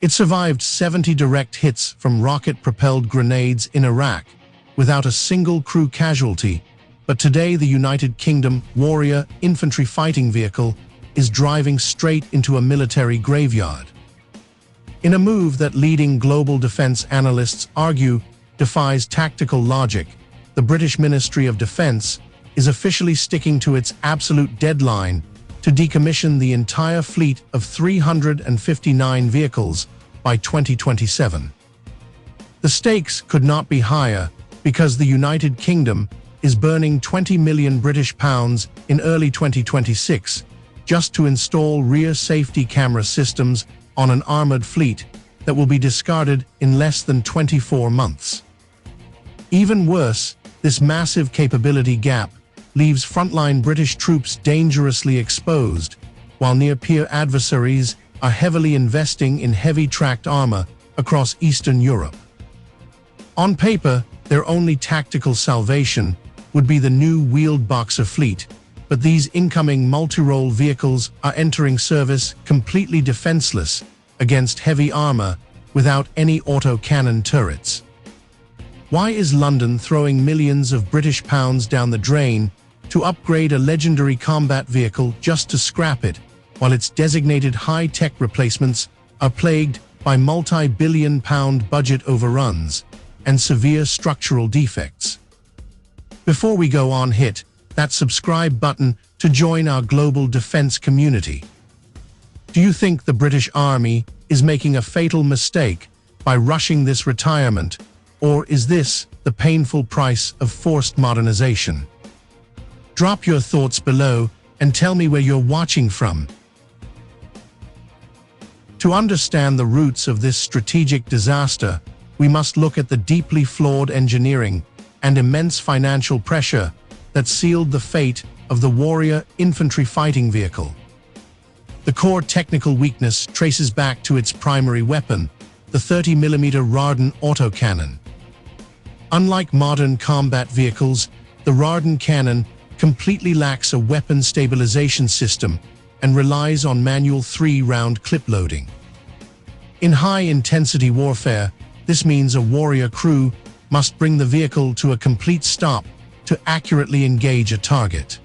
It survived 70 direct hits from rocket-propelled grenades in Iraq, without a single crew casualty, but today the United Kingdom Warrior infantry fighting vehicle is driving straight into a military graveyard. In a move that leading global defense analysts argue defies tactical logic, the British Ministry of Defence is officially sticking to its absolute deadline to decommission the entire fleet of 359 vehicles by 2027. The stakes could not be higher because the United Kingdom is burning £20 million in early 2026 just to install rear safety camera systems on an armoured fleet that will be discarded in less than 24 months. Even worse, this massive capability gap leaves frontline British troops dangerously exposed, while near-peer adversaries are heavily investing in heavy tracked armor across Eastern Europe. On paper, their only tactical salvation would be the new wheeled Boxer fleet, but these incoming multi-role vehicles are entering service completely defenseless against heavy armor without any autocannon turrets. Why is London throwing millions of British pounds down the drain to upgrade a legendary combat vehicle just to scrap it, while its designated high-tech replacements are plagued by multi-billion-pound budget overruns and severe structural defects? Before we go on, hit that subscribe button to join our global defense community. Do you think the British Army is making a fatal mistake by rushing this retirement, or is this the painful price of forced modernization? Drop your thoughts below and tell me where you're watching from. To understand the roots of this strategic disaster, we must look at the deeply flawed engineering and immense financial pressure that sealed the fate of the Warrior infantry fighting vehicle. The core technical weakness traces back to its primary weapon, the 30mm Rarden autocannon. Unlike modern combat vehicles, the Rarden cannon completely lacks a weapon stabilization system and relies on manual 3-round clip loading. In high-intensity warfare, this means a Warrior crew must bring the vehicle to a complete stop to accurately engage a target.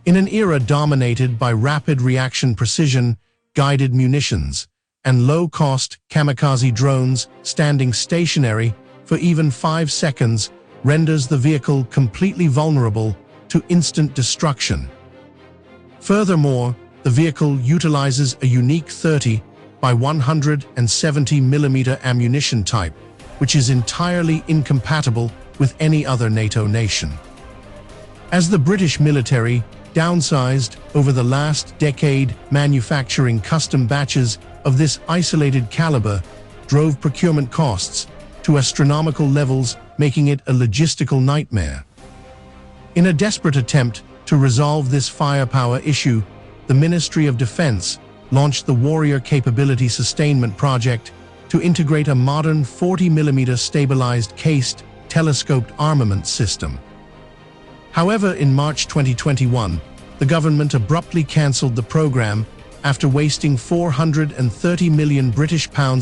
In an era dominated by rapid reaction precision, guided munitions, and low-cost kamikaze drones, standing stationary for even 5 seconds renders the vehicle completely vulnerable to instant destruction. Furthermore, the vehicle utilizes a unique 30 by 170mm ammunition type, which is entirely incompatible with any other NATO nation. As the British military downsized over the last decade, manufacturing custom batches of this isolated caliber drove procurement costs to astronomical levels, making it a logistical nightmare. In a desperate attempt to resolve this firepower issue, the Ministry of Defence launched the Warrior Capability Sustainment Project to integrate a modern 40mm stabilized cased, telescoped armament system. However, in March 2021, the government abruptly cancelled the program after wasting £430 million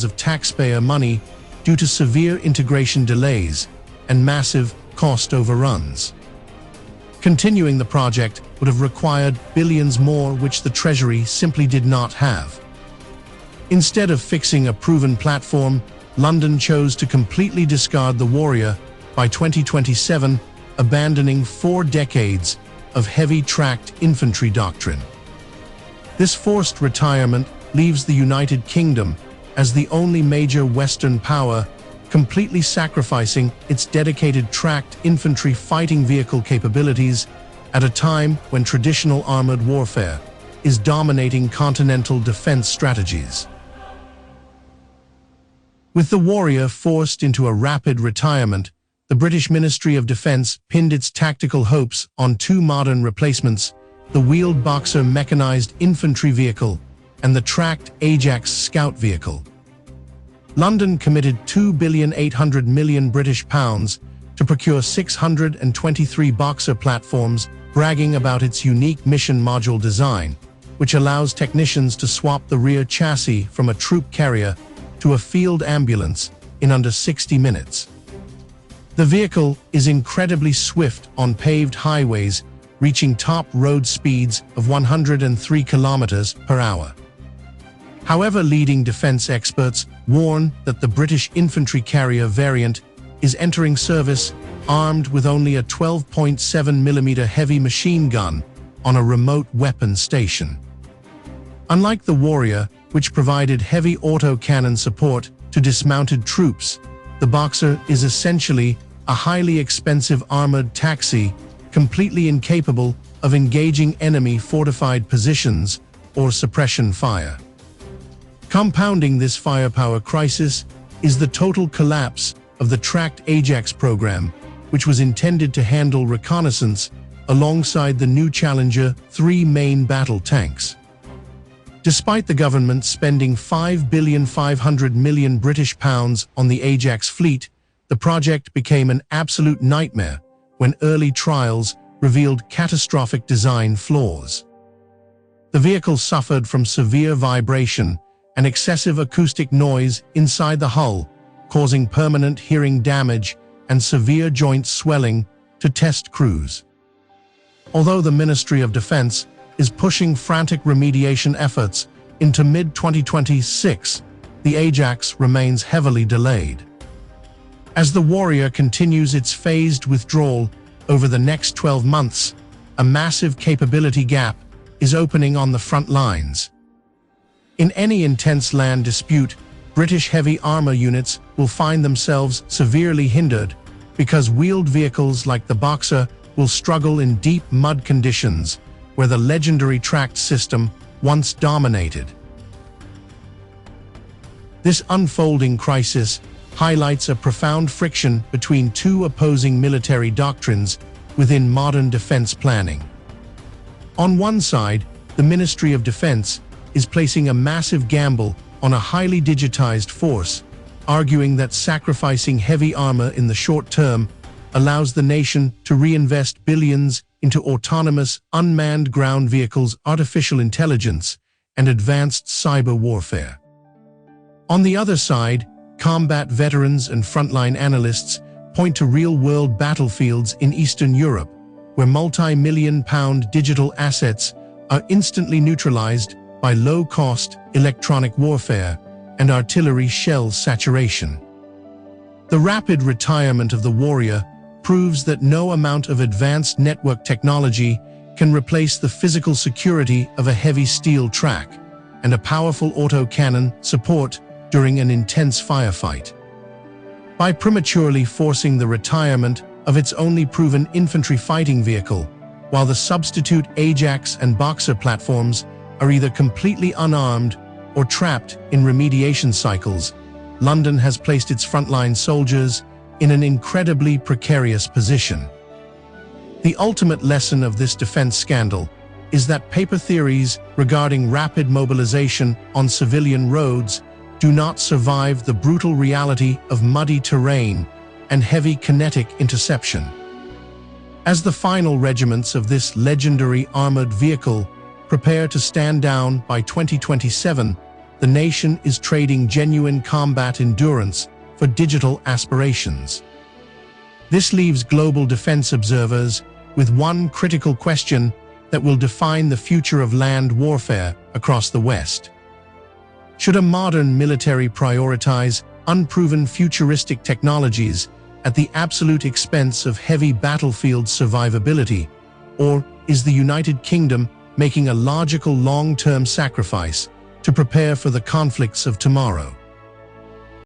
of taxpayer money due to severe integration delays and massive cost overruns. Continuing the project would have required billions more, which the Treasury simply did not have. Instead of fixing a proven platform, London chose to completely discard the Warrior by 2027, abandoning 4 decades of heavy-tracked infantry doctrine. This forced retirement leaves the United Kingdom as the only major Western power completely sacrificing its dedicated tracked infantry fighting vehicle capabilities at a time when traditional armored warfare is dominating continental defense strategies. With the Warrior forced into a rapid retirement, the British Ministry of Defence pinned its tactical hopes on 2 modern replacements, the wheeled Boxer mechanized infantry vehicle and the tracked Ajax scout vehicle. London committed £2.8 billion to procure 623 Boxer platforms, bragging about its unique mission module design, which allows technicians to swap the rear chassis from a troop carrier to a field ambulance in under 60 minutes. The vehicle is incredibly swift on paved highways, reaching top road speeds of 103 kilometers per hour. However, leading defense experts warn that the British infantry carrier variant is entering service armed with only a 12.7mm heavy machine gun on a remote weapon station. Unlike the Warrior, which provided heavy autocannon support to dismounted troops, the Boxer is essentially a highly expensive armored taxi completely incapable of engaging enemy fortified positions or suppression fire. Compounding this firepower crisis is the total collapse of the tracked Ajax program, which was intended to handle reconnaissance alongside the new Challenger 3 main battle tanks. Despite the government spending £5.5 billion British pounds on the Ajax fleet, the project became an absolute nightmare when early trials revealed catastrophic design flaws. The vehicle suffered from severe vibration and excessive acoustic noise inside the hull, causing permanent hearing damage and severe joint swelling to test crews. Although the Ministry of Defense is pushing frantic remediation efforts into mid-2026, the Ajax remains heavily delayed. As the Warrior continues its phased withdrawal over the next 12 months, a massive capability gap is opening on the front lines. In any intense land dispute, British heavy armor units will find themselves severely hindered because wheeled vehicles like the Boxer will struggle in deep mud conditions where the legendary tracked system once dominated. This unfolding crisis highlights a profound friction between two opposing military doctrines within modern defense planning. On one side, the Ministry of Defense is placing a massive gamble on a highly digitized force, arguing that sacrificing heavy armor in the short term allows the nation to reinvest billions into autonomous, unmanned ground vehicles, artificial intelligence, and advanced cyber warfare. On the other side, combat veterans and frontline analysts point to real-world battlefields in Eastern Europe, where multi-million-pound digital assets are instantly neutralized by low-cost electronic warfare and artillery shell saturation. The rapid retirement of the Warrior proves that no amount of advanced network technology can replace the physical security of a heavy steel track and a powerful autocannon support during an intense firefight. By prematurely forcing the retirement of its only proven infantry fighting vehicle, while the substitute Ajax and Boxer platforms are either completely unarmed or trapped in remediation cycles, London has placed its frontline soldiers in an incredibly precarious position. The ultimate lesson of this defense scandal is that paper theories regarding rapid mobilization on civilian roads do not survive the brutal reality of muddy terrain and heavy kinetic interception. As the final regiments of this legendary armored vehicle prepare to stand down by 2027, the nation is trading genuine combat endurance for digital aspirations. This leaves global defense observers with one critical question that will define the future of land warfare across the West. Should a modern military prioritize unproven futuristic technologies at the absolute expense of heavy battlefield survivability, or is the United Kingdom making a logical long-term sacrifice to prepare for the conflicts of tomorrow?